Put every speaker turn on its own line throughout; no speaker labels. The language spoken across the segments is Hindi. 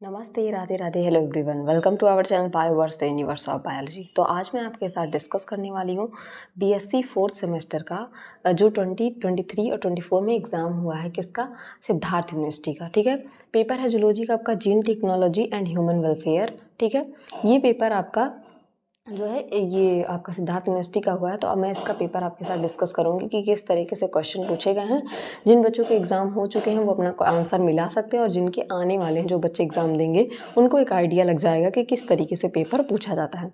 नमस्ते, Radhe Radhe, hello everyone, welcome to our channel Bioverse the universe of biology. तो आज मैं आपके साथ डिस्कस करने वाली हूँ बीएससी फोर्थ सेमेस्टर का जो 2023 और 24 में एग्ज़ाम हुआ है। किसका? सिद्धार्थ यूनिवर्सिटी का। ठीक है, पेपर है जूलॉजी का आपका, gene technology and human welfare. ठीक है, ये पेपर आपका जो है ये आपका सिद्धार्थ यूनिवर्सिटी का हुआ है। तो अब मैं इसका पेपर आपके साथ डिस्कस करूंगी कि किस तरीके से क्वेश्चन पूछे गए हैं। जिन बच्चों के एग्ज़ाम हो चुके हैं वो अपना आंसर मिला सकते हैं, और जिनके आने वाले हैं, जो बच्चे एग्ज़ाम देंगे, उनको एक आइडिया लग जाएगा कि किस तरीके से पेपर पूछा जाता है।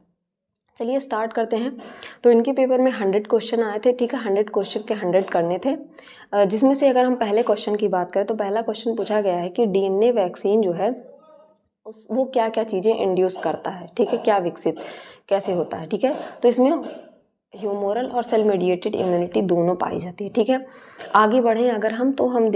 चलिए स्टार्ट करते हैं। तो इनके पेपर में 100 क्वेश्चन आए थे। ठीक है, 100 क्वेश्चन के 100 करने थे, जिसमें से अगर हम पहले क्वेश्चन की बात करें तो पहला क्वेश्चन पूछा गया है कि डीएनए वैक्सीन जो है वो क्या क्या चीज़ें इंड्यूस करता है। ठीक है, क्या विकसित कैसे होता है। ठीक है, तो इसमें ह्यूमोरल और सेल मेडिएटेड इम्यूनिटी दोनों पाई जाती है। ठीक है, आगे बढ़े अगर हम तो हम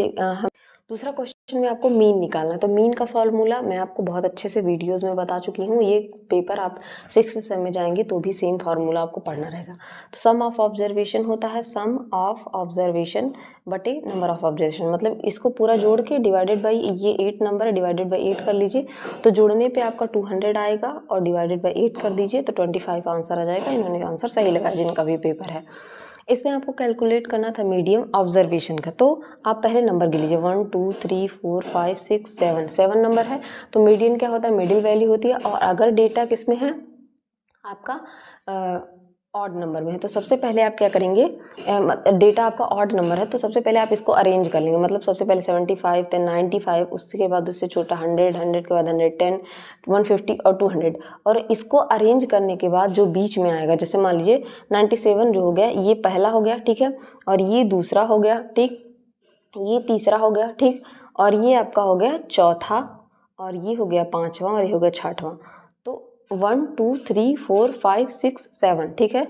दूसरा क्वेश्चन में आपको मीन निकालना है। तो मीन का फॉर्मूला मैं आपको बहुत अच्छे से वीडियोस में बता चुकी हूँ। ये पेपर आप 6th सेम में जाएंगे तो भी सेम फार्मूला आपको पढ़ना रहेगा। तो सम ऑफ ऑब्जर्वेशन होता है सम ऑफ ऑब्जर्वेशन बटे नंबर ऑफ ऑब्जर्वेशन, मतलब इसको पूरा जोड़ के डिवाइडेड बाई ये 8 नंबर है, डिवाइडेड बाई 8 कर लीजिए। तो जोड़ने पे आपका 200 आएगा और डिवाइडेड बाई 8 कर दीजिए तो 25 आंसर आ जाएगा। इन्होंने आंसर सही लगाया जिनका भी पेपर है। इसमें आपको कैलकुलेट करना था मीडियम ऑब्जर्वेशन का। तो आप पहले नंबर गिन लीजिए, 1 2 3 4 5 6 7 7 नंबर है। तो मीडियन क्या होता है? मिडिल वैल्यू होती है। और अगर डेटा किस में है आपका ऑड नंबर में है, तो सबसे पहले आप क्या करेंगे, डेटा आपका ऑड नंबर है तो सबसे पहले आप इसको अरेंज कर लेंगे। मतलब सबसे पहले 75, then 95, उसके बाद उससे छोटा 100, 100 के बाद 110, 150 और 200। और इसको अरेंज करने के बाद जो बीच में आएगा, जैसे मान लीजिए 97 जो हो गया, ये पहला हो गया। ठीक है, और ये दूसरा हो गया। ठीक, ये तीसरा हो गया। ठीक, और ये आपका हो गया चौथा, और ये हो गया पांचवा, और ये हो गया छठवां। तो 1 2 3 4 5 6 7। ठीक है,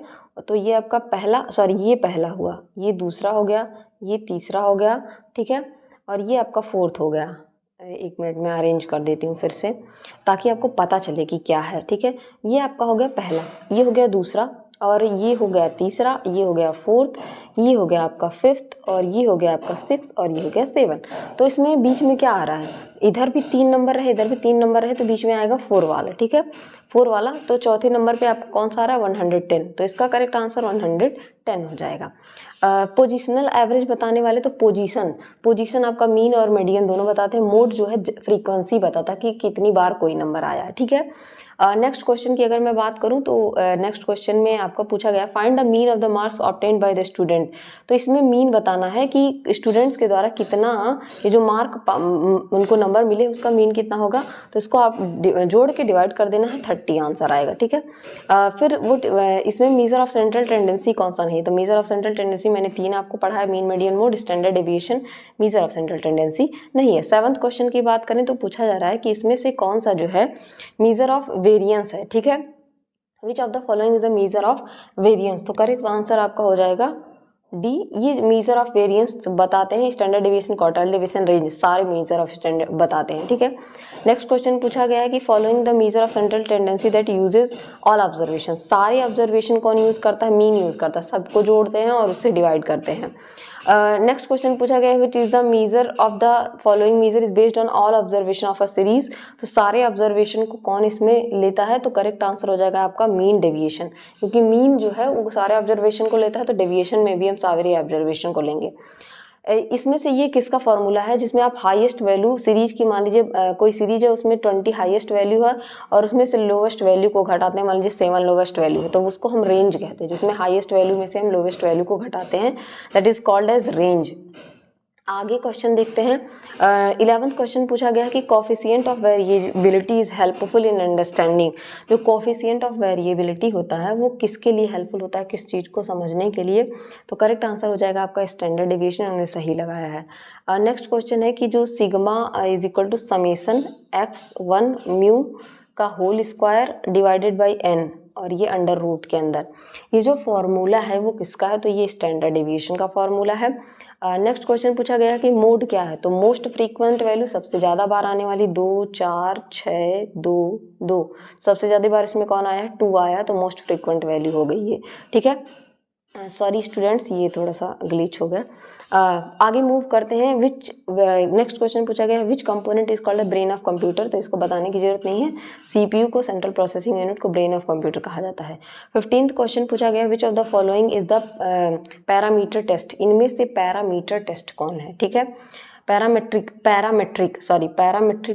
तो ये आपका पहला, सॉरी ये पहला हुआ, ये दूसरा हो गया, ये तीसरा हो गया। ठीक है, और ये आपका फोर्थ हो गया। एक मिनट में अरेंज कर देती हूँ फिर से ताकि आपको पता चले कि क्या है। ठीक है, ये आपका हो गया पहला, ये हो गया दूसरा, और ये हो गया तीसरा, ये हो गया फोर्थ, ये हो गया आपका फिफ्थ, और ये हो गया आपका 6, और ये हो गया 7। तो इसमें बीच में क्या आ रहा है? इधर भी 3 नंबर रहे, इधर भी 3 नंबर रहे, तो बीच में आएगा 4 वाला। ठीक है, 4 वाला। तो चौथे नंबर पे आपको कौन सा आ रहा है? 110। तो इसका करेक्ट आंसर 110 हो जाएगा। पोजिशनल एवरेज बताने वाले, तो पोजीशन आपका मीन और मीडियन दोनों बताते हैं। मोड जो है फ्रीक्वेंसी बताता है कि कितनी बार कोई नंबर आया है। ठीक है, नेक्स्ट क्वेश्चन की अगर मैं बात करूं तो नेक्स्ट क्वेश्चन में आपका पूछा गया find the mean of the marks obtained by the student. तो इसमें मीन बताना है कि स्टूडेंट्स के द्वारा कितना, ये जो मार्क उनको नंबर मिले उसका मीन कितना होगा। तो इसको आप जोड़ के डिवाइड कर देना है, 30 आंसर आएगा। ठीक है, फिर वो इसमें मीजर ऑफ सेंट्रल टेंडेंसी कौन सा नहीं। तो मीजर ऑफ सेंट्रल टेंडेंसी मैंने 3 आपको पढ़ा है, mean median mode standard deviation, measure of central tendency नहीं है। 7th क्वेश्चन की बात करें तो पूछा जा रहा है कि इसमें से कौन सा जो है मीजर ऑफ वेरिएंस है। ठीक है, which of the following is a measure of variance. तो करेक्ट आंसर आपका हो जाएगा डी। ये मीजर ऑफ वेरिएंस बताते हैं, standard deviation, quartile deviation, range, सारे मीजर ऑफ स्टैंडर्ड बताते हैं। ठीक है, नेक्स्ट क्वेश्चन पूछा गया है कि following the measure of central tendency that uses all observation. सारे ऑब्जर्वेशन कौन यूज करता है? मीन यूज करता है। सबको जोड़ते हैं और उससे डिवाइड करते हैं। नेक्स्ट क्वेश्चन पूछा गया है which is the measure of the following measure is based on all observation of a series. तो सारे ऑब्जर्वेशन को कौन इसमें लेता है? तो करेक्ट आंसर हो जाएगा आपका मीन डेविएशन, क्योंकि मीन जो है वो सारे ऑब्जर्वेशन को लेता है, तो डेविएशन में भी हम सारे ऑब्जर्वेशन को लेंगे। इसमें से ये किसका फॉर्मूला है जिसमें आप हाईएस्ट वैल्यू सीरीज की, मान लीजिए कोई सीरीज है उसमें 20 हाईएस्ट वैल्यू है और उसमें से लोवेस्ट वैल्यू को घटाते हैं, मान लीजिए 7 लोवेस्ट वैल्यू है, तो उसको हम रेंज कहते हैं। जिसमें हाईएस्ट वैल्यू में से हम लोवेस्ट वैल्यू को घटाते हैं, that is called as range. आगे क्वेश्चन देखते हैं। 11th क्वेश्चन पूछा गया कि coefficient of variability is helpful in understanding. जो कॉफिशिएंट ऑफ वेरिएबिलिटी होता है वो किसके लिए हेल्पफुल होता है, किस चीज़ को समझने के लिए? तो करेक्ट आंसर हो जाएगा आपका स्टैंडर्ड डेविएशन, उन्होंने सही लगाया है। नेक्स्ट क्वेश्चन है कि जो sigma is equal to summation x1 mu का whole square divided by n, और ये अंडर रूट के अंदर, ये जो फॉर्मूला है वो किसका है? तो ये स्टैंडर्ड डेविएशन का फॉर्मूला है। नेक्स्ट क्वेश्चन पूछा गया कि मोड क्या है। तो मोस्ट फ्रीक्वेंट वैल्यू, सबसे ज़्यादा बार आने वाली, 2 4 6 2 2। सबसे ज़्यादा बार इसमें कौन आया है? 2 आया, तो मोस्ट फ्रीक्वेंट वैल्यू हो गई है। ठीक है, सॉरी स्टूडेंट्स, ये थोड़ा सा ग्लिच हो गया। आगे मूव करते हैं। विच नेक्स्ट क्वेश्चन पूछा गया है, which component is called the brain of computer. तो इसको बताने की जरूरत नहीं है, सीपीयू को, सेंट्रल प्रोसेसिंग यूनिट को ब्रेन ऑफ कंप्यूटर कहा जाता है। 15th क्वेश्चन पूछा गया, which of the following is the parameter test. इनमें से पैरामीटर टेस्ट कौन है, ठीक है। पैरामेट्रिक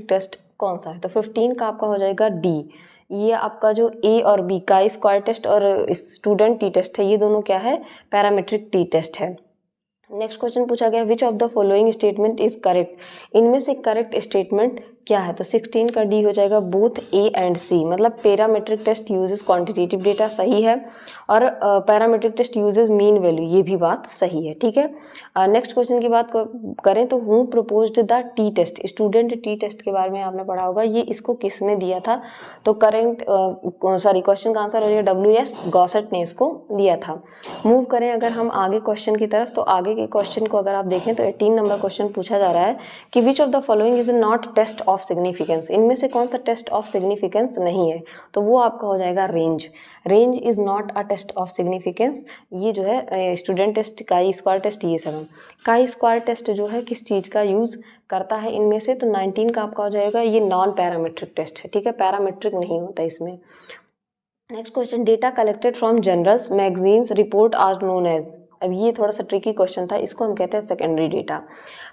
टेस्ट कौन सा है, तो 15 का आपका हो जाएगा डी। ये आपका जो ए और बी का स्क्वायर टेस्ट और स्टूडेंट टी टेस्ट है, ये दोनों क्या है, पैरामेट्रिक टी टेस्ट है। नेक्स्ट क्वेश्चन पूछा गया, which of the following statement is correct. इनमें से करेक्ट स्टेटमेंट क्या है, तो 16 का डी हो जाएगा, बोथ ए एंड सी। मतलब parametric test uses quantitative data, सही है, और parametric test uses mean value, ये भी बात सही है, ठीक है। नेक्स्ट क्वेश्चन की बात करें तो who proposed the T test. Student T test के बारे में आपने पढ़ा होगा, ये इसको किसने दिया था, तो क्वेश्चन का आंसर हो जाएगा WS गॉसेट ने इसको दिया था। मूव करें अगर हम आगे क्वेश्चन की तरफ, तो आगे के क्वेश्चन को अगर आप देखें तो 18 नंबर क्वेश्चन पूछा जा रहा है कि which of the following is not test of significance. इनमें से कौन सा टेस्ट ऑफ सिग्निफिकेंस नहीं है, तो वो आपका हो जाएगा range. Range is not a test of significance. ये जो है student test, chi square test, ये सब है। काई स्क्वायर टेस्ट जो है किस चीज़ का यूज़ करता है इनमें से, तो 19 का आपका हो जाएगा, ये नॉन पैरामेट्रिक टेस्ट है, ठीक है, पैरामेट्रिक नहीं होता इसमें। Next question, data collected from journals, magazines, report are known as. अब ये थोड़ा सा ट्रिकी क्वेश्चन था, इसको हम कहते हैं सेकेंडरी डेटा।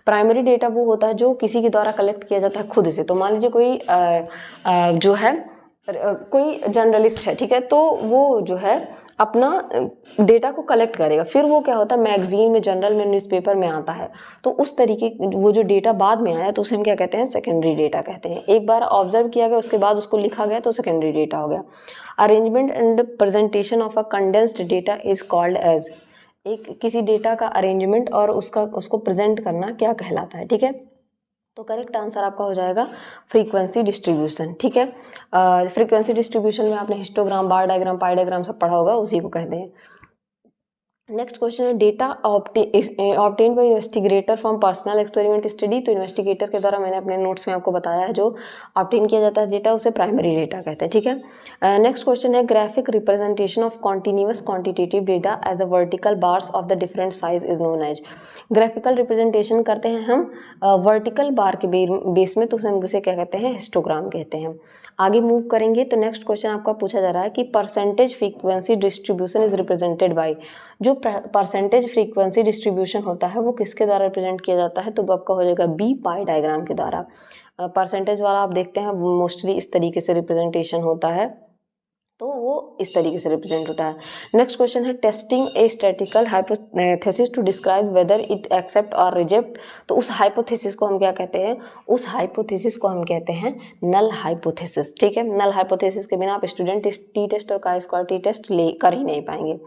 प्राइमरी डेटा वो होता है जो किसी के द्वारा कलेक्ट किया जाता है खुद से। तो मान लीजिए कोई जो है कोई जर्नलिस्ट है, ठीक है, तो वो जो है अपना डेटा को कलेक्ट करेगा, फिर वो क्या होता है मैगजीन में, जर्नल में, न्यूज़पेपर में आता है। तो उस तरीके वो जो डेटा बाद में आया तो उसे हम क्या कहते हैं, सेकेंडरी डेटा कहते हैं। एक बार ऑब्जर्व किया गया, उसके बाद उसको लिखा गया, तो सेकेंडरी डेटा हो गया। Arrangement and presentation of a condensed data is called as. एक किसी डेटा का अरेंजमेंट और उसको प्रेजेंट करना क्या कहलाता है, ठीक है। तो करेक्ट आंसर आपका हो जाएगा फ्रीक्वेंसी डिस्ट्रीब्यूशन, ठीक है। फ्रीक्वेंसी डिस्ट्रीब्यूशन में आपने हिस्टोग्राम, बार डायग्राम, पाई डायग्राम सब पढ़ा होगा, उसी को कहते हैं। नेक्स्ट क्वेश्चन है, data obtain bye investigator from personal experiment study. तो इन्वेस्टिगेटर के द्वारा, मैंने अपने नोट्स में आपको बताया है, जो ऑब्टेन किया जाता है डेटा, उसे प्राइमरी डेटा कहते हैं, ठीक है। नेक्स्ट क्वेश्चन है, graphic representation of continuous quantitative data as a vertical bars of the different size is known as. Graphical representation करते हैं हम वर्टिकल बार के बेस में, तो हम उसे क्या कहते हैं, हिस्टोग्राम कहते हैं। आगे मूव करेंगे तो नेक्स्ट क्वेश्चन आपका पूछा जा रहा है कि percentage frequency distribution is represented by. जो परसेंटेज फ्रीक्वेंसी डिस्ट्रीब्यूशन होता है वो किसके द्वारा रिप्रेजेंट किया जाता है, तो आपका हो जाएगा बी, पाई डायग्राम के द्वारा। परसेंटेज वाला आप देखते हैं मोस्टली इस तरीके से रिप्रेजेंटेशन होता है, तो वो इस तरीके से रिप्रेजेंट होता है। नेक्स्ट क्वेश्चन है, testing a statical hypothesis to describe whether it accept or reject. तो उस हाइपोथेसिस को हम क्या कहते हैं, उस हाइपोथेसिस को हम कहते हैं नल हाइपोथेसिस, ठीक है। नल हाइपोथेसिस के बिना आप स्टूडेंट टी टेस्ट और काई स्क्वायर टी टेस्ट ले कर ही नहीं पाएंगे।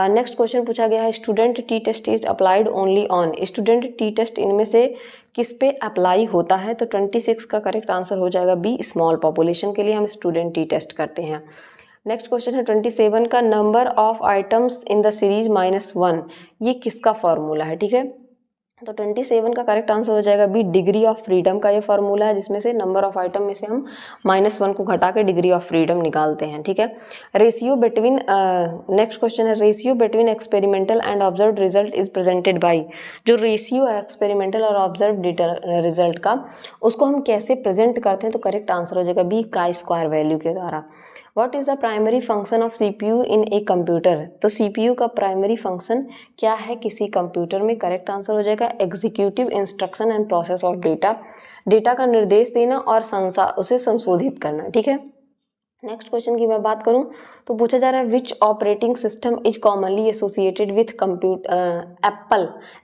नेक्स्ट क्वेश्चन पूछा गया है, student T test is applied only on. Student T test इनमें से किस पे अप्लाई होता है, तो 26 का करेक्ट आंसर हो जाएगा बी, स्मॉल पॉपुलेशन के लिए हम स्टूडेंट टी टेस्ट करते हैं। नेक्स्ट क्वेश्चन है 27 का, number of items in the series -1, ये किसका फॉर्मूला है, ठीक है। तो 27 का करेक्ट आंसर हो जाएगा बी, डिग्री ऑफ फ्रीडम का ये फॉर्मूला है, जिसमें से नंबर ऑफ आइटम में से हम -1 को घटा के डिग्री ऑफ फ्रीडम निकालते हैं, ठीक है। रेशियो बिटवीन, नेक्स्ट क्वेश्चन है, ratio between experimental and observed result is presented by. जो रेशियो है एक्सपेरिमेंटल और ऑब्जर्व्ड रिजल्ट का, उसको हम कैसे प्रेजेंट करते हैं, तो करेक्ट आंसर हो जाएगा बी, काई स्क्वायर वैल्यू के द्वारा। What is the primary function of CPU in a computer. तो CPU का प्राइमरी फंक्शन क्या है किसी कंप्यूटर में, करेक्ट आंसर हो जाएगा executive instruction and process of data. Data का निर्देश देना और उसे संशोधित करना, ठीक है। नेक्स्ट क्वेश्चन की मैं बात करूं तो पूछा जा रहा है, which operating system is commonly associated with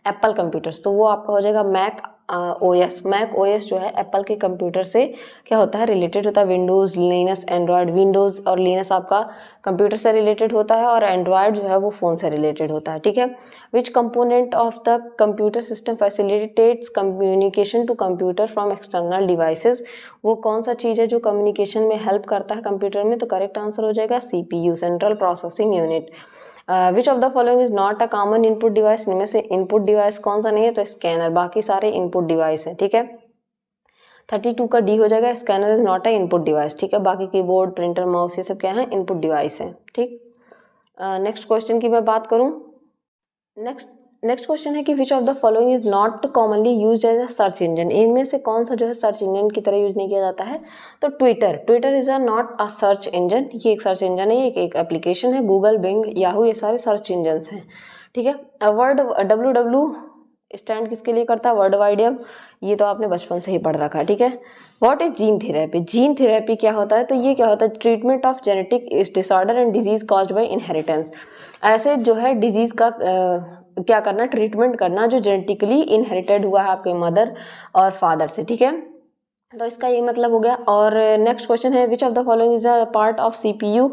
Apple computers. तो वो आपका हो जाएगा मैक OS। मैक OS जो है एप्पल के कंप्यूटर से क्या होता है, रिलेटेड होता है। विंडोज़, लिनक्स, एंड्रॉयड, विंडोज़ और लिनक्स आपका कंप्यूटर से रिलेटेड होता है, और एंड्रॉयड जो है वो फ़ोन से रिलेटेड होता है, ठीक है। Which component of the computer system facilitates communication to computer from external devices. वो कौन सा चीज़ है जो कम्युनिकेशन में हेल्प करता है कंप्यूटर में, तो करेक्ट आंसर हो जाएगा CPU, central processing unit. Which of the following is not a common input device. इनमें से इनपुट डिवाइस कौन सा नहीं है, तो स्कैनर, बाकी सारे इनपुट डिवाइस है, ठीक है। 32 का डी हो जाएगा, scanner is not a input device, ठीक है। बाकी कीबोर्ड, प्रिंटर, माउस, ये सब क्या है, इनपुट डिवाइस है, ठीक। नेक्स्ट क्वेश्चन की मैं बात करूं नेक्स्ट क्वेश्चन है कि which of the following is not commonly use as a search engine, इनमें से कौन सा जो है सर्च इंजन की तरह यूज नहीं किया जाता है। तो Twitter is a not a search engine, ये एक सर्च इंजन है, एक एप्लीकेशन है। गूगल, बिंग, याहू, ये सारे सर्च इंजन हैं, ठीक है। वर्ड WW स्टैंड किसके लिए करता है, वर्ल्ड वाइड वेब, ये तो आपने बचपन से ही पढ़ रखा है, ठीक है। What is gene therapy, gene therapy क्या होता है, तो ये क्या होता है, treatment of genetic disorder and disease caused by inheritance, ऐसे जो है डिजीज का क्या करना, ट्रीटमेंट करना जो जेनेटिकली इनहेरिटेड हुआ है आपके मदर और फादर से, ठीक है। तो इसका ये मतलब हो गया। और नेक्स्ट क्वेश्चन है which of the following is a part of CPU,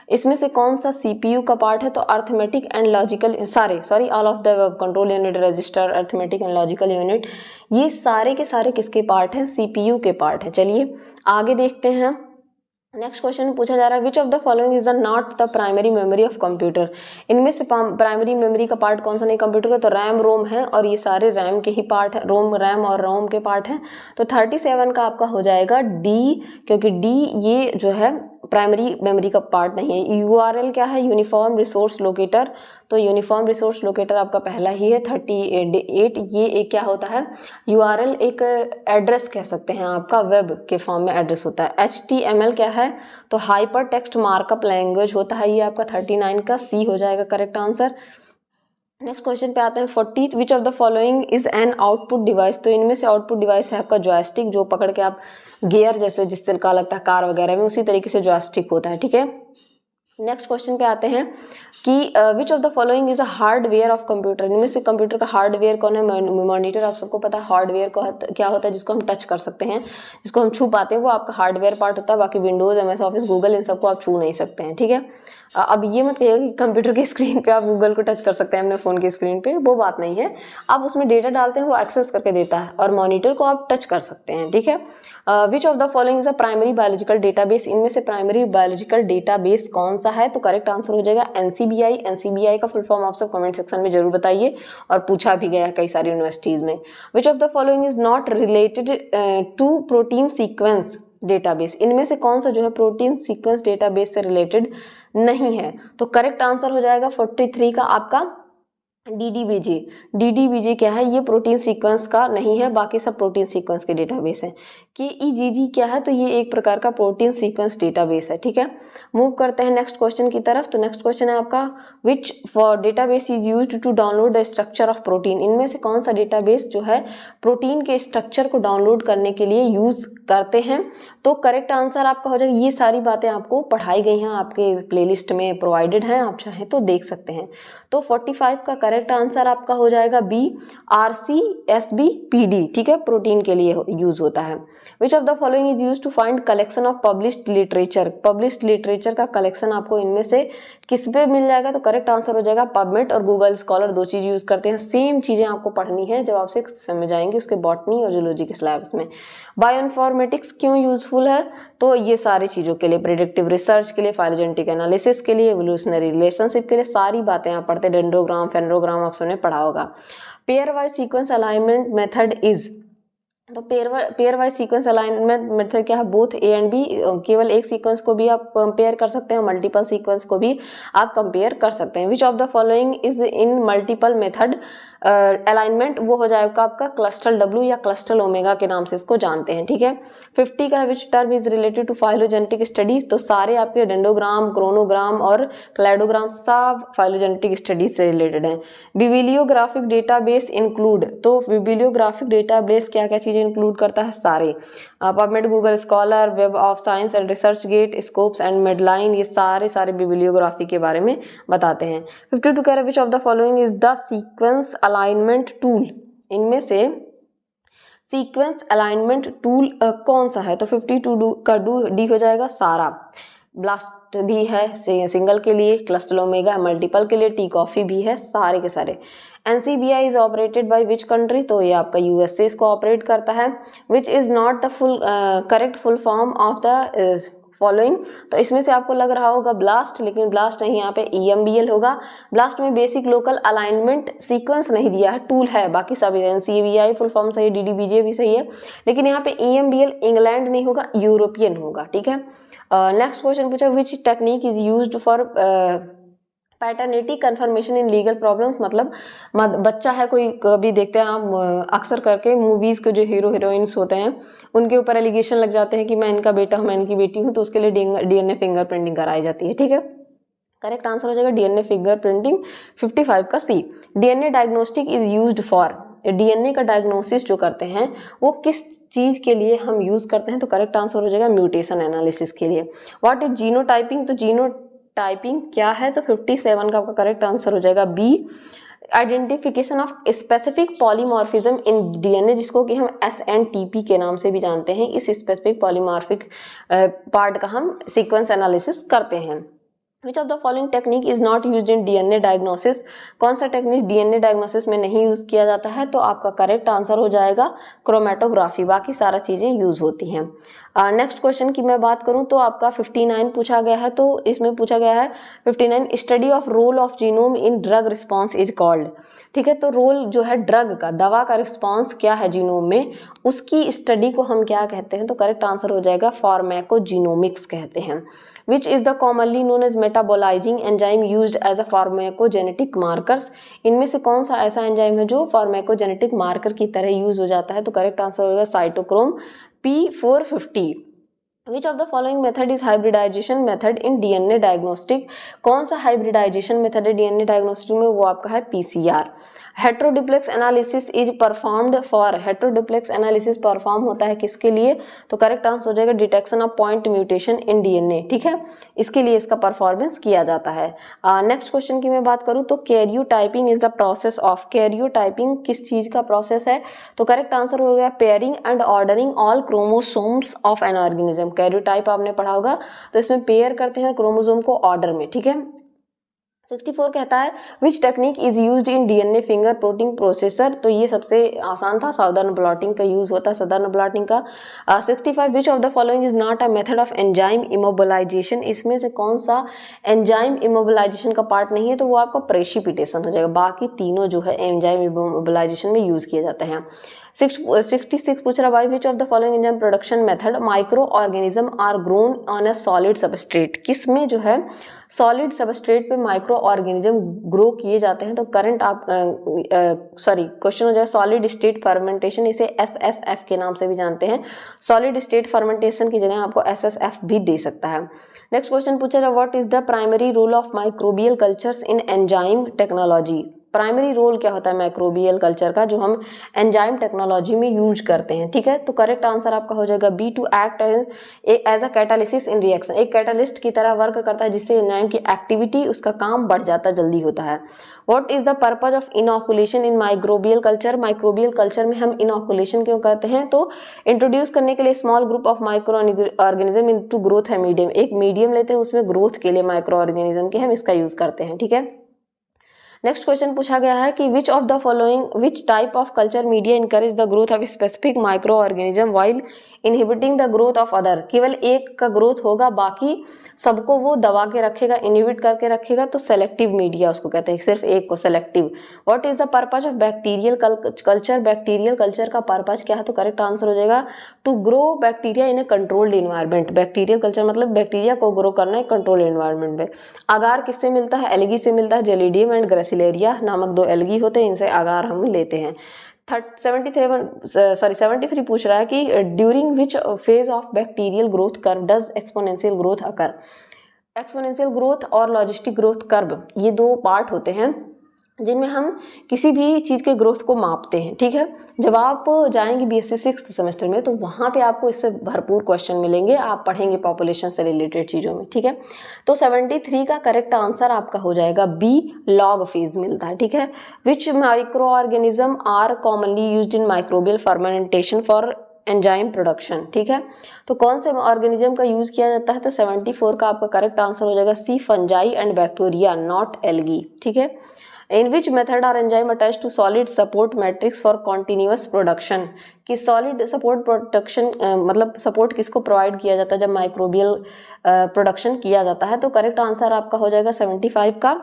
इसमें से कौन सा CPU का पार्ट है, तो arithmetic and logical, sorry all of the control unit, register, arithmetic and logical unit, ये सारे के सारे किसके पार्ट हैं, CPU के पार्ट है। चलिए आगे देखते हैं। नेक्स्ट क्वेश्चन पूछा जा रहा है which of the following is the not the primary memory of computer, इनमें से प्राइमरी मेमोरी का पार्ट कौन सा नहीं कंप्यूटर का, तो रैम, रोम है, और ये सारे रैम के ही पार्ट है, रोम, रैम और रोम के पार्ट हैं। तो 37 का आपका हो जाएगा D, क्योंकि D ये जो है प्राइमरी मेमोरी का पार्ट नहीं है। URL क्या है, यूनिफॉर्म रिसोर्स लोकेटर, तो यूनिफॉर्म रिसोर्स लोकेटर आपका पहला ही है। 38 ये एक क्या होता है, URL एक एड्रेस कह सकते हैं, आपका वेब के फॉर्म में एड्रेस होता है। HTML क्या है, तो हाइपर टेक्स्ट मार्कअप लैंग्वेज होता है, ये आपका 39 का C हो जाएगा करेक्ट आंसर। नेक्स्ट क्वेश्चन पे आते हैं 40, विच of the following is an output device, तो इनमें से आउटपुट डिवाइस है आपका जॉयस्टिक, जो पकड़ के आप गियर जैसे जिससे का लगता है कार वगैरह में, उसी तरीके से जॉयस्टिक होता है, ठीक है। नेक्स्ट क्वेश्चन पे आते हैं कि which of the following is a hardware of computer, इनमें से कंप्यूटर का हार्डवेयर कौन है, मॉनिटर, आप सबको पता है हार्डवेयर को क्या होता है, जिसको हम टच कर सकते हैं, जिसको हम छू पाते हैं, वो आपका हार्डवेयर पार्ट होता है। बाकी विंडोज, MS ऑफिस, गूगल, इन सबको आप छू नहीं सकते हैं, ठीक है। अब ये मत कहिएगा कि कंप्यूटर की स्क्रीन पे आप गूगल को टच कर सकते हैं अपने फ़ोन की स्क्रीन पे, वो बात नहीं है। आप उसमें डेटा डालते हैं, वो एक्सेस करके देता है, और मॉनिटर को आप टच कर सकते हैं, ठीक है। Which of the following is a primary biological database, इनमें से प्राइमरी बायोलॉजिकल डेटाबेस कौन सा है, तो करेक्ट आंसर हो जाएगा NCBI। NCBI का फुल फॉर्म आप सब कमेंट सेक्शन में जरूर बताइए, और पूछा भी गया है कई सारी यूनिवर्सिटीज़ में। Which of the following is not related to protein sequence database, इनमें से कौन सा जो है प्रोटीन सीक्वेंस डेटाबेस से रिलेटेड नहीं है, तो करेक्ट आंसर हो जाएगा 43 का आपका DDBJ। DDBJ क्या है, ये प्रोटीन सीक्वेंस का नहीं है, बाकी सब प्रोटीन सीक्वेंस के डेटाबेस है। KEGG क्या है, तो ये एक प्रकार का प्रोटीन सीक्वेंस डेटाबेस है, ठीक है। मूव करते हैं नेक्स्ट क्वेश्चन की तरफ। तो नेक्स्ट क्वेश्चन है आपका which for database is used to download the structure of protein, इनमें से कौन सा डेटाबेस जो है प्रोटीन के स्ट्रक्चर को डाउनलोड करने के लिए यूज करते हैं, तो करेक्ट आंसर आपका हो जाएगा, ये सारी बातें आपको पढ़ाई गई हैं, आपके प्लेलिस्ट में प्रोवाइडेड हैं, आप चाहें तो देख सकते हैं। तो 45 का करेक्ट आंसर आपका हो जाएगा B, RCSB-PD, ठीक है, प्रोटीन के लिए यूज होता है। Which of the following is use to find collection of published literature, published literature का कलेक्शन आपको इनमें से किस पे मिल जाएगा, तो करेक्ट आंसर हो जाएगा पबमेड और गूगल स्कॉलर, दो चीज यूज करते हैं। सेम चीजें आपको पढ़नी है जब आप 6th सेम में जाएंगे उसके बॉटनी और जूलॉजी के स्लैब्स में। बायोइन्फॉर्मेटिक्स क्यों यूजफुल है, तो ये सारी चीजों के लिए, प्रेडिक्टिव रिसर्च के लिए, फाइलोजेनेटिक एनालिसिस के लिए, एवोल्यूशनरी रिलेशनशिप के लिए, सारी बातें आप पढ़ते, डेंड्रोग्राम, फेंड्रोग्राम आप सबने पढ़ा होगा। Pairwise sequence alignment method is, तो pairwise sequence alignment method क्या है, बोथ A एंड B, केवल एक सीक्वेंस को भी आप कंपेयर कर सकते हैं, मल्टीपल सीक्वेंस को भी आप कंपेयर कर सकते हैं। विच of the following is in multiple method alignment, वो हो जाएगा आपका क्लस्टल W या क्लस्टल ओमेगा के नाम से इसको जानते हैं, ठीक है। 50 का है which term is related to phylogenetic studies, तो सारे आपके डेंडोग्राम, क्रोनोग्राम और क्लैडोग्राम सब फाइलोजेनेटिक स्टडीज से रिलेटेड हैं। बिबिलियोग्राफिक डेटाबेस इंक्लूड, तो बिबिलियोग्राफिक डेटाबेस क्या क्या चीजें इंक्लूड करता है, सारे PubMed, Google Scholar, Web of Science and ResearchGate, Scopus and Medline, ये सारे बिबिलियोग्राफी के बारे में बताते हैं। 52 कह रहे विच of the following is the sequence alignment tool, इनमें से सीक्वेंस अलाइनमेंट टूल कौन सा है, तो 52 का D हो जाएगा सारा। ब्लास्ट भी है सिंगल के लिए, क्लस्टल ओमेगा मल्टीपल के लिए, टी कॉफी भी है, सारे के सारे। NCBI is operated by which country, तो ये आपका USA इसको ऑपरेट करता है। Which is not the full correct full form of the following, तो इसमें से आपको लग रहा होगा ब्लास्ट, लेकिन ब्लास्ट नहीं, यहाँ पे EMBL होगा। ब्लास्ट में बेसिक लोकल अलाइनमेंट सीक्वेंस नहीं दिया है, टूल है, बाकी सब NCBI फुल फॉर्म सही, DDBJ भी सही है, लेकिन यहाँ पे EMBL इंग्लैंड नहीं होगा, यूरोपियन होगा, ठीक है। नेक्स्ट क्वेश्चन पूछा which technique is used for paternity confirmation in legal problems, मतलब बच्चा है कोई, कभी देखते हैं आप अक्सर करके मूवीज के जो हीरो हीरोइंस होते हैं उनके ऊपर एलिगेशन लग जाते हैं कि मैं इनका बेटा हूँ, मैं इनकी बेटी हूँ, तो उसके लिए डीएनए फिंगरप्रिंटिंग कराई जाती है। ठीक है, करेक्ट आंसर हो जाएगा डीएनए फिंगरप्रिंटिंग 55 का C. DNA diagnostic is used for, DNA का डायग्नोसिस जो करते हैं वो किस चीज के लिए हम यूज करते हैं, तो करेक्ट आंसर हो जाएगा म्यूटेशन एनालिसिस के लिए। व्हाट इज जीनोटाइपिंग, तो जीनोटाइपिंग क्या है, तो 57 का आपका करेक्ट आंसर हो जाएगा B. Identification of specific polymorphism in DNA, जिसको कि हम SNTP के नाम से भी जानते हैं, इस स्पेसिफिक पॉलीमॉर्फिक पार्ट का हम सीक्वेंस एनालिसिस करते हैं। Which of the following technique is not used in DNA diagnosis, कौन सा टेक्निक डीएनए डायग्नोसिस में नहीं यूज किया जाता है, तो आपका करेक्ट आंसर हो जाएगा क्रोमेटोग्राफी, बाकी सारा चीजें यूज होती हैं। नेक्स्ट क्वेश्चन की मैं बात करूं तो आपका 59 पूछा गया है, तो इसमें पूछा गया है 59 study of role of genome in drug response is called. ठीक है, तो रोल जो है ड्रग का, दवा का रिस्पॉन्स क्या है जीनोम में, उसकी स्टडी को हम क्या कहते हैं, तो करेक्ट आंसर हो जाएगा फार्माकोजीनोमिक्स कहते हैं। Which is the commonly known as metabolizing enzyme used as a pharmacogenetic markers, इनमें से कौन सा ऐसा एंजाइम है जो फार्माकोजेनेटिक मार्कर की तरह यूज हो जाता है, तो करेक्ट आंसर होगा cytochrome P450। Which of the following method is hybridization method in DNA diagnostic, कौन सा हाइब्रिडाइजेशन मेथड है डीएनए डायग्नोस्टिक में, वो आपका है PCR। Heteroduplex analysis is performed for, heteroduplex analysis perform होता है किसके लिए, तो करेक्ट आंसर हो जाएगा detection of point mutation in DNA. ठीक है, इसके लिए इसका परफॉर्मेंस किया जाता है। नेक्स्ट क्वेश्चन की मैं बात करूं तो karyotyping is the process of, karyotyping किस चीज का प्रोसेस है, तो करेक्ट आंसर हो गया pairing and ordering all chromosomes of an organism. Karyotype आपने पढ़ा होगा, तो इसमें पेयर करते हैं क्रोमोसोम को ऑर्डर में। ठीक है, 64 कहता है विच technique is used in DNA finger protein processor, तो ये सबसे आसान था, साउदर्न ब्लॉटिंग का यूज होता है, सदर्न ब्लॉटिंग का। 65 which of the following is not a method of enzyme immobilisation, इसमें से कौन सा एंजाइम इमोबिलाइजेशन का पार्ट नहीं है, तो वो आपका प्रेसिपिटेशन हो जाएगा, बाकी तीनों जो है एंजाइम इमोबिलाइजेशन में यूज किए जाते हैं। 66 पूछ रहा भाई which of the following enzyme production method micro organism are grown on a solid substrate, किसमें जो है सॉलिड सबस्ट्रेट पे माइक्रो ऑर्गेनिज्म ग्रो किए जाते हैं, तो करंट आप क्वेश्चन हो जाए सॉलिड स्टेट फर्मेंटेशन, इसे SSF के नाम से भी जानते हैं, सॉलिड स्टेट फर्मेंटेशन की जगह आपको SSF भी दे सकता है। नेक्स्ट क्वेश्चन पूछा जाए what is the primary role of microbial cultures in enzyme technology, primary role क्या होता है माइक्रोबियल कल्चर का जो हम एंजाइम टेक्नोलॉजी में यूज करते हैं। ठीक है, तो करेक्ट आंसर आपका हो जाएगा B, to act as a catalysis in reaction, एक कैटालिस्ट की तरह वर्क करता है जिससे एंजाइम की एक्टिविटी, उसका काम बढ़ जाता है, जल्दी होता है। What is the purpose of inoculation in microbial culture, microbial culture में हम इनोकुलेशन क्यों करते हैं, तो इंट्रोड्यूस करने के लिए small group of micro organism into growth है मीडियम, एक मीडियम लेते हैं उसमें ग्रोथ के लिए माइक्रो ऑर्गेनिज्म के हम इसका यूज करते हैं। ठीक है, नेक्स्ट क्वेश्चन पूछा गया है कि which of the following which type of culture media encourage the growth of specific micro organism while inhibiting the growth of other, केवल एक का ग्रोथ होगा बाकी सबको वो दबा के रखेगा, इनहिबिट करके रखेगा, तो सेलेक्टिव मीडिया उसको कहते हैं, सिर्फ एक को selective. What is the purpose of bacterial culture, bacterial culture का पर्पज क्या है, तो करेक्ट आंसर हो जाएगा to grow bacteria in a controlled environment, bacterial culture मतलब बैक्टीरिया को ग्रो करना है कंट्रोल्ड इन्वायरमेंट में। आगार किससे मिलता है, एल्गी से मिलता है, जेलिडियम एंड ग्रेसिलेरिया नामक दो एल्गी होते हैं, इनसे आगार हम लेते हैं। 73 पूछ रहा है कि during which phase of bacterial growth curve does exponential growth occur, exponential growth और लॉजिस्टिक ग्रोथ कर्व ये दो पार्ट होते हैं जिनमें हम किसी भी चीज़ के ग्रोथ को मापते हैं। ठीक है, जब आप जाएंगे BSc 6th सेमेस्टर में तो वहाँ पे आपको इससे भरपूर क्वेश्चन मिलेंगे, आप पढ़ेंगे पॉपुलेशन से रिलेटेड चीज़ों में। ठीक है, तो 73 का करेक्ट आंसर आपका हो जाएगा बी, लॉग फेज मिलता है। ठीक है, which micro organism are commonly used in microbial fermentation for enzyme production. ठीक है, तो कौन से ऑर्गेनिज्म का यूज किया जाता है, तो 74 का आपका करेक्ट आंसर हो जाएगा C, fungi and bacteria not algae. ठीक है, in which method are enzyme attach to solid support matrix for continuous production, कि सॉलिड सपोर्ट प्रोडक्शन मतलब सपोर्ट किसको प्रोवाइड किया जाता है जब माइक्रोबियल प्रोडक्शन किया जाता है, तो करेक्ट आंसर आपका हो जाएगा 75 का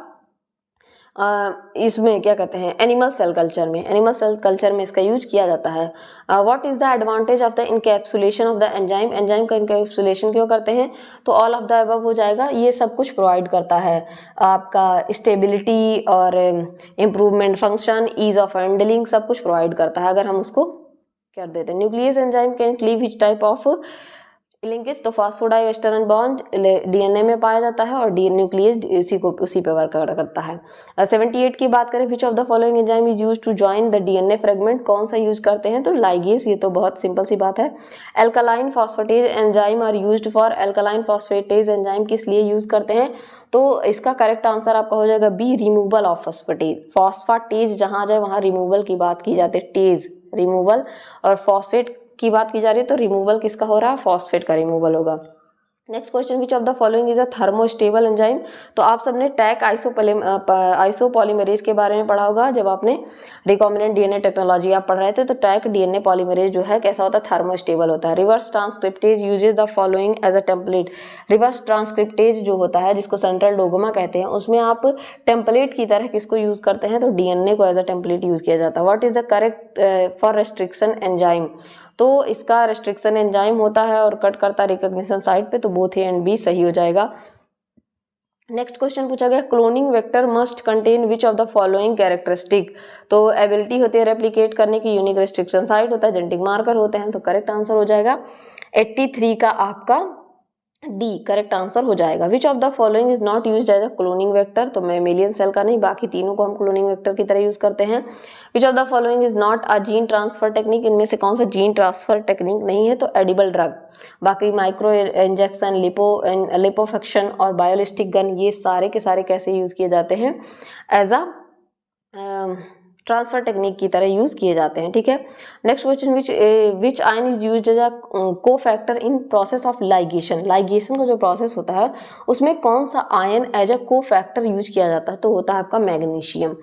इसमें क्या कहते हैं एनिमल सेल कल्चर में, एनिमल सेल कल्चर में इसका यूज किया जाता है। What is the advantage of the encapsulation of the enzyme, enzyme का इनकैप्सुलेशन क्यों करते हैं, तो ऑल ऑफ द अबव हो जाएगा, ये सब कुछ प्रोवाइड करता है आपका स्टेबिलिटी और improvement function, ease of handling, सब कुछ प्रोवाइड करता है अगर हम उसको कर देते हैं। Nucleus enzyme can cleave which type of linkage, तो फॉस्फोडाइएस्टर बॉन्ड डीएनए में पाया जाता है और डी न्यूक्लियस उसी पे वर्क करता है। 78 की बात करें, which of the following enzyme is used to join the DNA fragment, कौन सा यूज करते हैं, तो लाइगेज, ये तो बहुत सिंपल सी बात है। Alkaline phosphatase enzyme are used for, alkaline phosphatase enzyme किस लिए यूज करते हैं, तो इसका करेक्ट आंसर आपका हो जाएगा B, removal of phosphatase. Phosphatase जहां आ जाए वहां रिमूवल की बात की जाती है, टेज रिमूवल, और फॉस्फेट की बात की जा रही है तो रिमूवल किसका हो रहा है, फॉस्फेट का रिमूवल होगा। Next question, which of the following is a thermostable enzyme, तो आप सबने टैक आइसोपॉलीमरेज के बारे में पढ़ा होगा जब आपने रिकॉम्बिनेंट डीएनए टेक्नोलॉजी आप पढ़ रहे थे, तो टैक डीएनए पॉलीमरेज जो है कैसा होता है, थर्मोस्टेबल होता है। Reverse transcriptase uses the following as a template, reverse transcriptase जो होता है जिसको सेंट्रल डोगमा कहते हैं, उसमें आप टेम्पलेट की तरह किसको यूज करते हैं, तो डीएनए को एज अ टेम्पलेट यूज किया जाता है। What is the correct for restriction enzyme, तो इसका रेस्ट्रिक्शन एंजाइम होता है और कट करता है रिकॉग्निशन साइट पे, तो बोथ ए एंड बी सही हो जाएगा। नेक्स्ट क्वेश्चन पूछा गया, cloning vector must contain which of the following characteristic, तो एबिलिटी होती है रेप्लिकेट करने की, यूनिक रेस्ट्रिक्शन साइट होता है, जेनेटिक मार्कर होते हैं, तो करेक्ट आंसर हो जाएगा 83 का आपका डी करेक्ट आंसर हो जाएगा। Which of the following is not used as a cloning vector, तो मेमेलियन सेल का नहीं, बाकी तीनों को हम क्लोनिंग वेक्टर की तरह यूज करते हैं। विच of the following is not a gene transfer technique, इनमें से कौन सा जीन ट्रांसफर टेक्निक नहीं है, तो एडिबल ड्रग, बाकी माइक्रो इंजेक्शन, लिपोसक्शन और बायोलिस्टिक गन, ये सारे के सारे कैसे यूज किए जाते हैं, एज अ ट्रांसफर टेक्निक की तरह यूज किए जाते हैं, ठीक है। Next question, which ion is used as a cofactor in process of ligation, ligation का जो प्रोसेस होता है उसमें कौन सा आयन एज अ को फैक्टर यूज किया जाता है, तो होता है आपका मैग्नीशियम।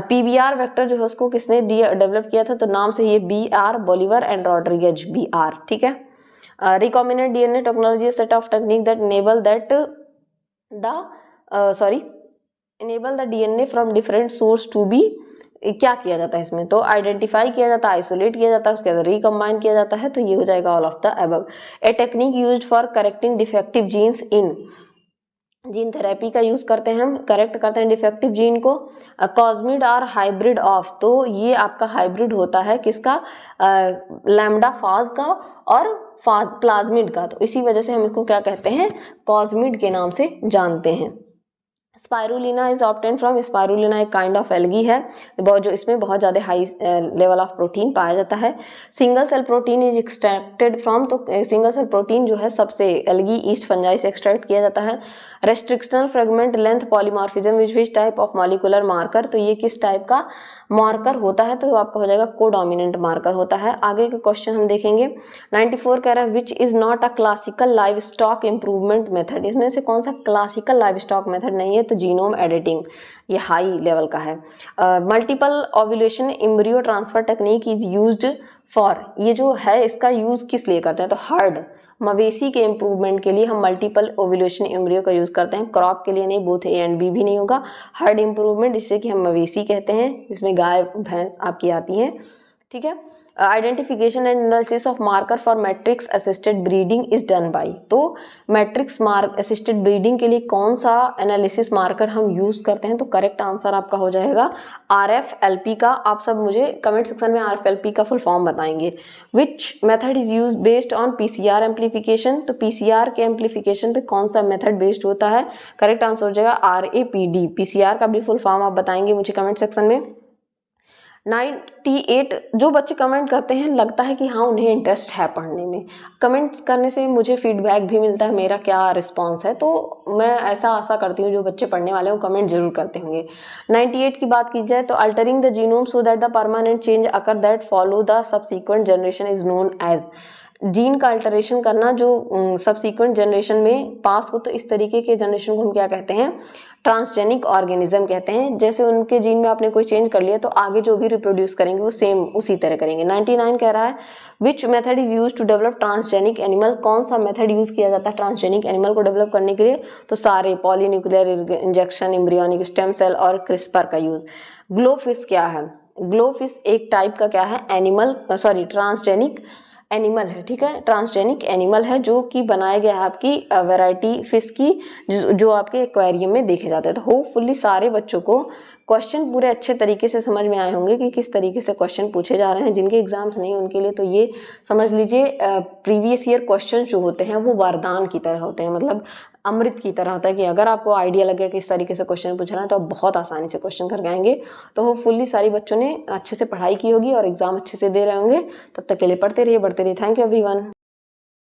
पीबीआर वेक्टर जो है उसको किसने दिया डेवलप किया था, तो नाम से ये BR Bolivar and Rodriguez, BR, ठीक है। Recombinant DNA technology set of technique that enable the DNA from different source to be, क्या किया जाता है इसमें, तो आइडेंटिफाई किया जाता है, आइसोलेट किया जाता है, उसके बाद रिकम्बाइन किया जाता है, तो ये हो जाएगा all of the above. A technique used for correcting defective genes in, gene therapy का यूज करते हैं हम, करेक्ट करते हैं डिफेक्टिव जीन को। कॉस्मिड और हाइब्रिड ऑफ, तो ये आपका हाइब्रिड होता है किसका, लैम्डा फाज का और प्लाज्मिड का, तो इसी वजह से हम इसको क्या कहते हैं, कॉस्मिड के नाम से जानते हैं। Spirulina is obtain from, spirulina एक काइंड ऑफ एल्गी है जो इसमें बहुत ज़्यादा हाई लेवल ऑफ प्रोटीन पाया जाता है। Single cell protein is extracted from, तो सिंगल सेल प्रोटीन जो है सबसे एल्गी ईस्ट फंजाई से एक्सट्रैक्ट किया जाता है। Restrictional fragment length polymorphism which type of molecular marker, तो ये किस टाइप का मार्कर होता है, तो आपका हो जाएगा कोडोमिनेंट मार्कर होता है। आगे के क्वेश्चन हम देखेंगे। 94 कह रहा है which is not a classical live stock improvement method, इसमें से कौन सा क्लासिकल लाइव स्टॉक मेथड नहीं है, तो जीनोम एडिटिंग, ये हाई लेवल का है। Multiple ovulation embryo transfer technique is used for, ये जो है इसका यूज किस लिए करते हैं, तो हर्ड मवेशी के इम्प्रूवमेंट के लिए हम मल्टीपल ओव्यूलेशन एम्ब्रियो का यूज करते हैं, क्रॉप के लिए नहीं, बोथ ए एंड बी भी नहीं होगा। हर्ड इम्प्रूवमेंट जिससे कि हम मवेशी कहते हैं, जिसमें गाय भैंस आपकी आती हैं, ठीक है। Identification and analysis of marker for matrix assisted breeding is done by, तो मैट्रिक्स मार्क असिस्टेड ब्रीडिंग के लिए कौन सा एनालिसिस मार्कर हम यूज करते हैं, तो करेक्ट आंसर आपका हो जाएगा RFLP का। आप सब मुझे कमेंट सेक्शन में RFLP का फुल फॉर्म बताएंगे। विच method is use based on PCR amplification, तो PCR के एम्प्लीफिकेशन पे कौन सा मेथड बेस्ड होता है, करेक्ट आंसर हो जाएगा RAPD। PCR का भी फुल फॉर्म आप बताएंगे मुझे कमेंट सेक्शन में। 98 जो बच्चे कमेंट करते हैं लगता है कि हाँ उन्हें इंटरेस्ट है पढ़ने में, कमेंट्स करने से मुझे फीडबैक भी मिलता है मेरा क्या रिस्पांस है, तो मैं ऐसा आशा करती हूँ जो बच्चे पढ़ने वाले हैं कमेंट जरूर करते होंगे। 98 की बात की जाए तो altering the genome so that the permanent change occur that follow the subsequent generation is known as, gene का अल्टरेशन करना जो सबसीक्वेंट जनरेशन में पास हो, तो इस तरीके के जनरेशन को हम क्या कहते हैं, ट्रांसजेनिक ऑर्गेनिज्म कहते हैं। जैसे उनके जीन में आपने कोई चेंज कर लिया तो आगे जो भी रिप्रोड्यूस करेंगे वो सेम उसी तरह करेंगे। 99 कह रहा है which method is use to develop transgenic animal, कौन सा मेथड यूज किया जाता है ट्रांसजेनिक एनिमल को डेवलप करने के लिए, तो सारे polynuclear injection, embryonic stem cell और क्रिस्पर का यूज। ग्लोफिश क्या है, ग्लोफिश एक टाइप का क्या है एनिमल, सॉरी ट्रांसजेनिक एनिमल है, ठीक है, ट्रांसजेनिक एनिमल है जो कि बनाया गया है आपकी वैरायटी फिश की जो आपके एक्वेरियम में देखे जाते हैं। तो होपफुली सारे बच्चों को क्वेश्चन पूरे अच्छे तरीके से समझ में आए होंगे कि किस तरीके से क्वेश्चन पूछे जा रहे हैं। जिनके एग्जाम्स नहीं उनके लिए तो ये समझ लीजिए प्रीवियस ईयर क्वेश्चन जो होते हैं वो वरदान की तरह होते हैं, मतलब अमृत की तरह होता है कि अगर आपको आइडिया लगे कि इस तरीके से क्वेश्चन पूछ रहा है तो आप बहुत आसानी से क्वेश्चन करके आएंगे। तो होपफुली सारी बच्चों ने अच्छे से पढ़ाई की होगी और एग्जाम अच्छे से दे रहे होंगे। तब तक के लिए पढ़ते रहिए, बढ़ते रहिए। Thank you everyone.